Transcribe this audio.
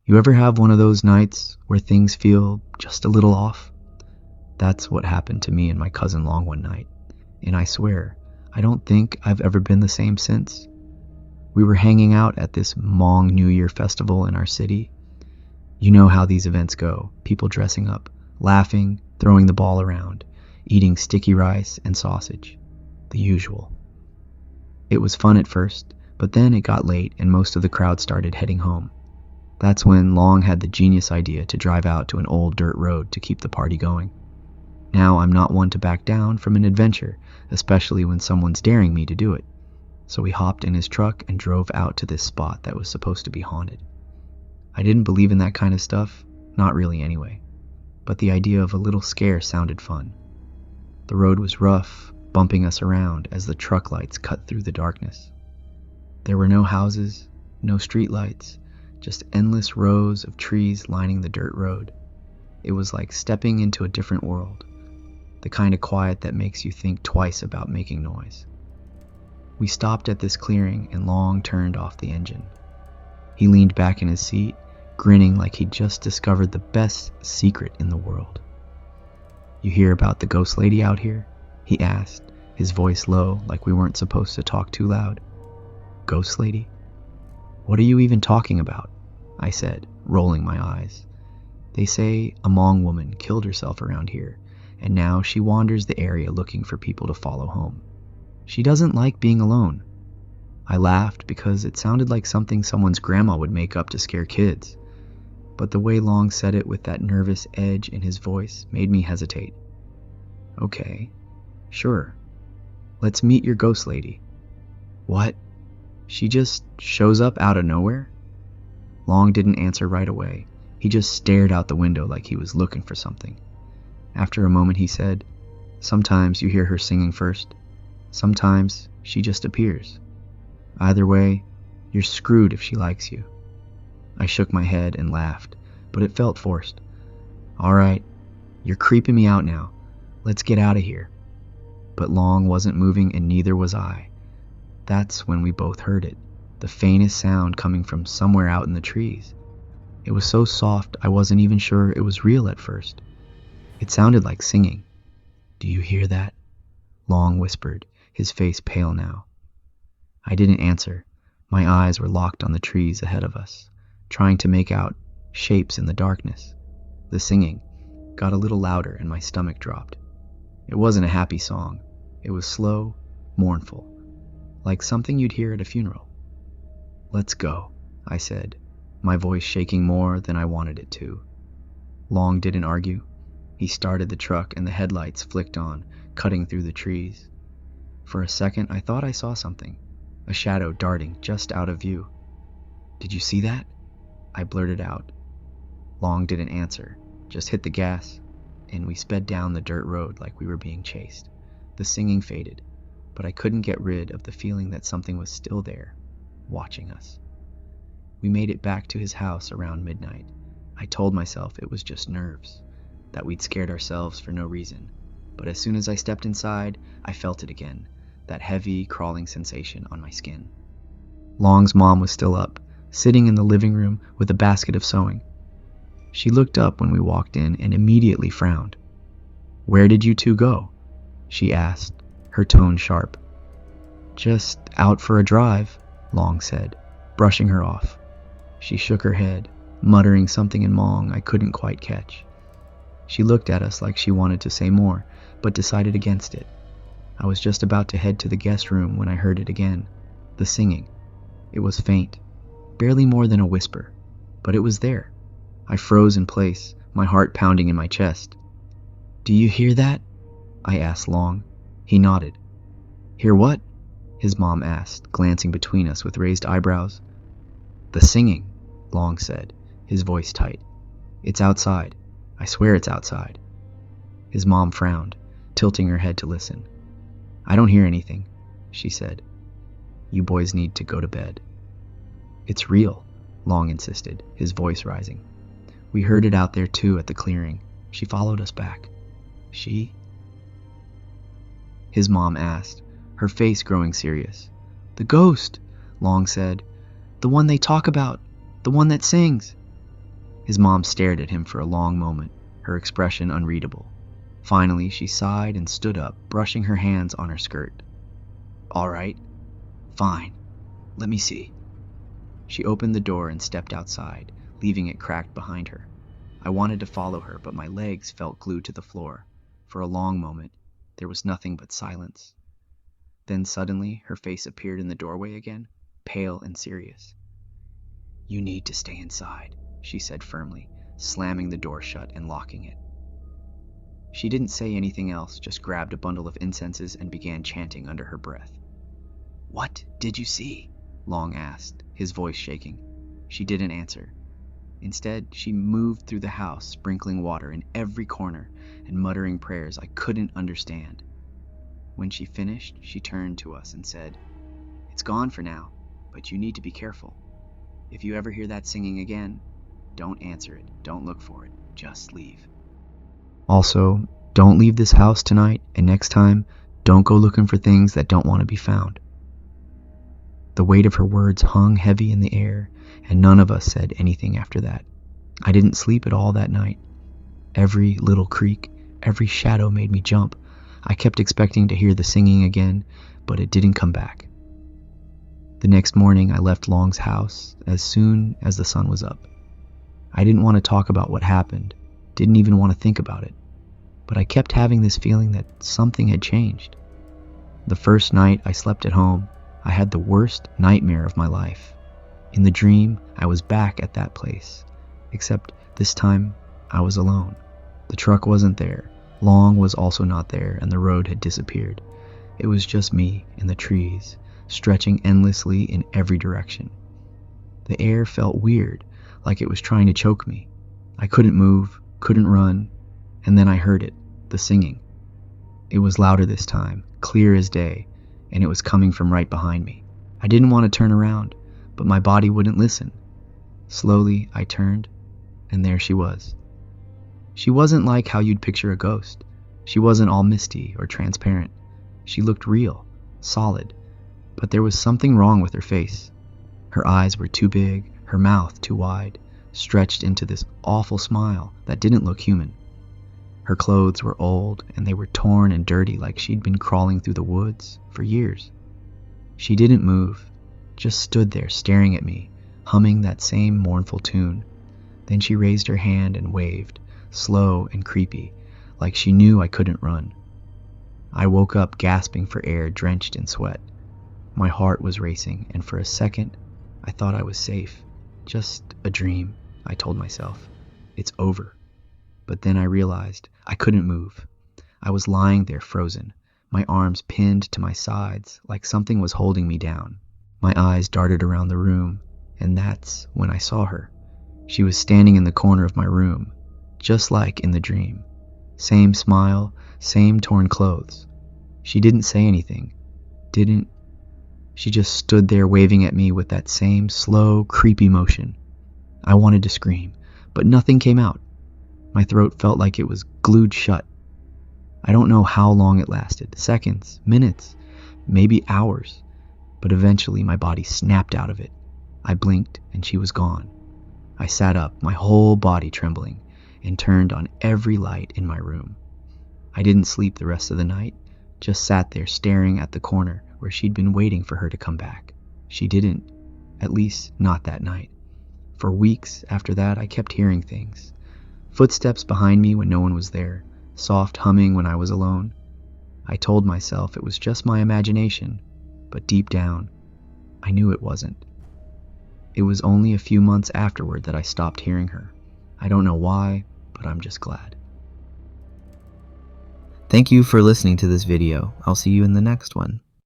You ever have one of those nights where things feel just a little off? That's what happened to me and my cousin Long one night, and I swear, I don't think I've ever been the same since. We were hanging out at this Hmong New Year festival in our city. You know how these events go, people dressing up, laughing, throwing the ball around, eating sticky rice and sausage. The usual. It was fun at first, but then it got late and most of the crowd started heading home. That's when Long had the genius idea to drive out to an old dirt road to keep the party going. Now I'm not one to back down from an adventure, especially when someone's daring me to do it. So we hopped in his truck and drove out to this spot that was supposed to be haunted. I didn't believe in that kind of stuff, not really anyway, but the idea of a little scare sounded fun. The road was rough, bumping us around as the truck lights cut through the darkness. There were no houses, no street lights, just endless rows of trees lining the dirt road. It was like stepping into a different world, the kind of quiet that makes you think twice about making noise. We stopped at this clearing and Long turned off the engine. He leaned back in his seat, grinning like he'd just discovered the best secret in the world. "You hear about the ghost lady out here?" he asked, his voice low like we weren't supposed to talk too loud. "Ghost lady? What are you even talking about?" I said, rolling my eyes. "They say a Hmong woman killed herself around here, and now she wanders the area looking for people to follow home. She doesn't like being alone." I laughed because it sounded like something someone's grandma would make up to scare kids, but the way Long said it with that nervous edge in his voice made me hesitate. "Okay, sure. Let's meet your ghost lady." "What? She just shows up out of nowhere?" Long didn't answer right away. He just stared out the window like he was looking for something. After a moment he said, "Sometimes you hear her singing first. Sometimes she just appears. Either way, you're screwed if she likes you." I shook my head and laughed, but it felt forced. "All right, you're creeping me out now. Let's get out of here." But Long wasn't moving and neither was I. That's when we both heard it, the faintest sound coming from somewhere out in the trees. It was so soft I wasn't even sure it was real at first. It sounded like singing. "Do you hear that?" Long whispered, his face pale now. I didn't answer. My eyes were locked on the trees ahead of us, trying to make out shapes in the darkness. The singing got a little louder and my stomach dropped. It wasn't a happy song. It was slow, mournful, like something you'd hear at a funeral. "Let's go," I said, my voice shaking more than I wanted it to. Long didn't argue. He started the truck and the headlights flicked on, cutting through the trees. For a second I thought I saw something, a shadow darting just out of view. "Did you see that?" I blurted out. Long didn't answer, just hit the gas, and we sped down the dirt road like we were being chased. The singing faded, but I couldn't get rid of the feeling that something was still there, watching us. We made it back to his house around midnight. I told myself it was just nerves, that we'd scared ourselves for no reason. But as soon as I stepped inside, I felt it again, that heavy, crawling sensation on my skin. Long's mom was still up, sitting in the living room with a basket of sewing. She looked up when we walked in and immediately frowned. "Where did you two go?" she asked, her tone sharp. "Just out for a drive," Long said, brushing her off. She shook her head, muttering something in Hmong I couldn't quite catch. She looked at us like she wanted to say more, but decided against it. I was just about to head to the guest room when I heard it again, the singing. It was faint, barely more than a whisper, but it was there. I froze in place, my heart pounding in my chest. "Do you hear that?" I asked Long. He nodded. "Hear what?" his mom asked, glancing between us with raised eyebrows. "The singing," Long said, his voice tight. "It's outside. I swear it's outside." His mom frowned, tilting her head to listen. "I don't hear anything," she said. "You boys need to go to bed." "It's real," Long insisted, his voice rising. "We heard it out there too at the clearing. She followed us back." "She?" his mom asked, her face growing serious. "The ghost," Long said. "The one they talk about. The one that sings." His mom stared at him for a long moment, her expression unreadable. Finally, she sighed and stood up, brushing her hands on her skirt. "All right, fine, let me see." She opened the door and stepped outside, leaving it cracked behind her. I wanted to follow her, but my legs felt glued to the floor. For a long moment, there was nothing but silence. Then suddenly, her face appeared in the doorway again, pale and serious. "You need to stay inside," she said firmly, slamming the door shut and locking it. She didn't say anything else, just grabbed a bundle of incenses and began chanting under her breath. "What did you see?" Long asked, his voice shaking. She didn't answer. Instead, she moved through the house, sprinkling water in every corner and muttering prayers I couldn't understand. When she finished, she turned to us and said, "It's gone for now, but you need to be careful. If you ever hear that singing again, don't answer it, don't look for it, just leave. Also, don't leave this house tonight, and next time, don't go looking for things that don't want to be found." The weight of her words hung heavy in the air, and none of us said anything after that. I didn't sleep at all that night. Every little creak, every shadow made me jump. I kept expecting to hear the singing again, but it didn't come back. The next morning, I left Long's house as soon as the sun was up. I didn't want to talk about what happened, didn't even want to think about it, but I kept having this feeling that something had changed. The first night I slept at home, I had the worst nightmare of my life. In the dream, I was back at that place, except this time I was alone. The truck wasn't there, Long was also not there, and the road had disappeared. It was just me and the trees, stretching endlessly in every direction. The air felt weird, like it was trying to choke me. I couldn't move, couldn't run, and then I heard it, the singing. It was louder this time, clear as day, and it was coming from right behind me. I didn't want to turn around, but my body wouldn't listen. Slowly, I turned, and there she was. She wasn't like how you'd picture a ghost. She wasn't all misty or transparent. She looked real, solid, but there was something wrong with her face. Her eyes were too big, her mouth too wide, stretched into this awful smile that didn't look human. Her clothes were old, and they were torn and dirty like she'd been crawling through the woods for years. She didn't move, just stood there staring at me, humming that same mournful tune. Then she raised her hand and waved, slow and creepy, like she knew I couldn't run. I woke up gasping for air, drenched in sweat. My heart was racing, and for a second, I thought I was safe. Just a dream, I told myself. It's over. But then I realized I couldn't move. I was lying there frozen, my arms pinned to my sides like something was holding me down. My eyes darted around the room, and that's when I saw her. She was standing in the corner of my room, just like in the dream. Same smile, same torn clothes. She didn't say anything. She just stood there waving at me with that same slow, creepy motion. I wanted to scream, but nothing came out. My throat felt like it was glued shut. I don't know how long it lasted, seconds, minutes, maybe hours, but eventually my body snapped out of it. I blinked and she was gone. I sat up, my whole body trembling, and turned on every light in my room. I didn't sleep the rest of the night, just sat there staring at the corner where she'd been waiting for her to come back. She didn't, at least not that night. For weeks after that, I kept hearing things. Footsteps behind me when no one was there, soft humming when I was alone. I told myself it was just my imagination, but deep down, I knew it wasn't. It was only a few months afterward that I stopped hearing her. I don't know why, but I'm just glad. Thank you for listening to this video. I'll see you in the next one.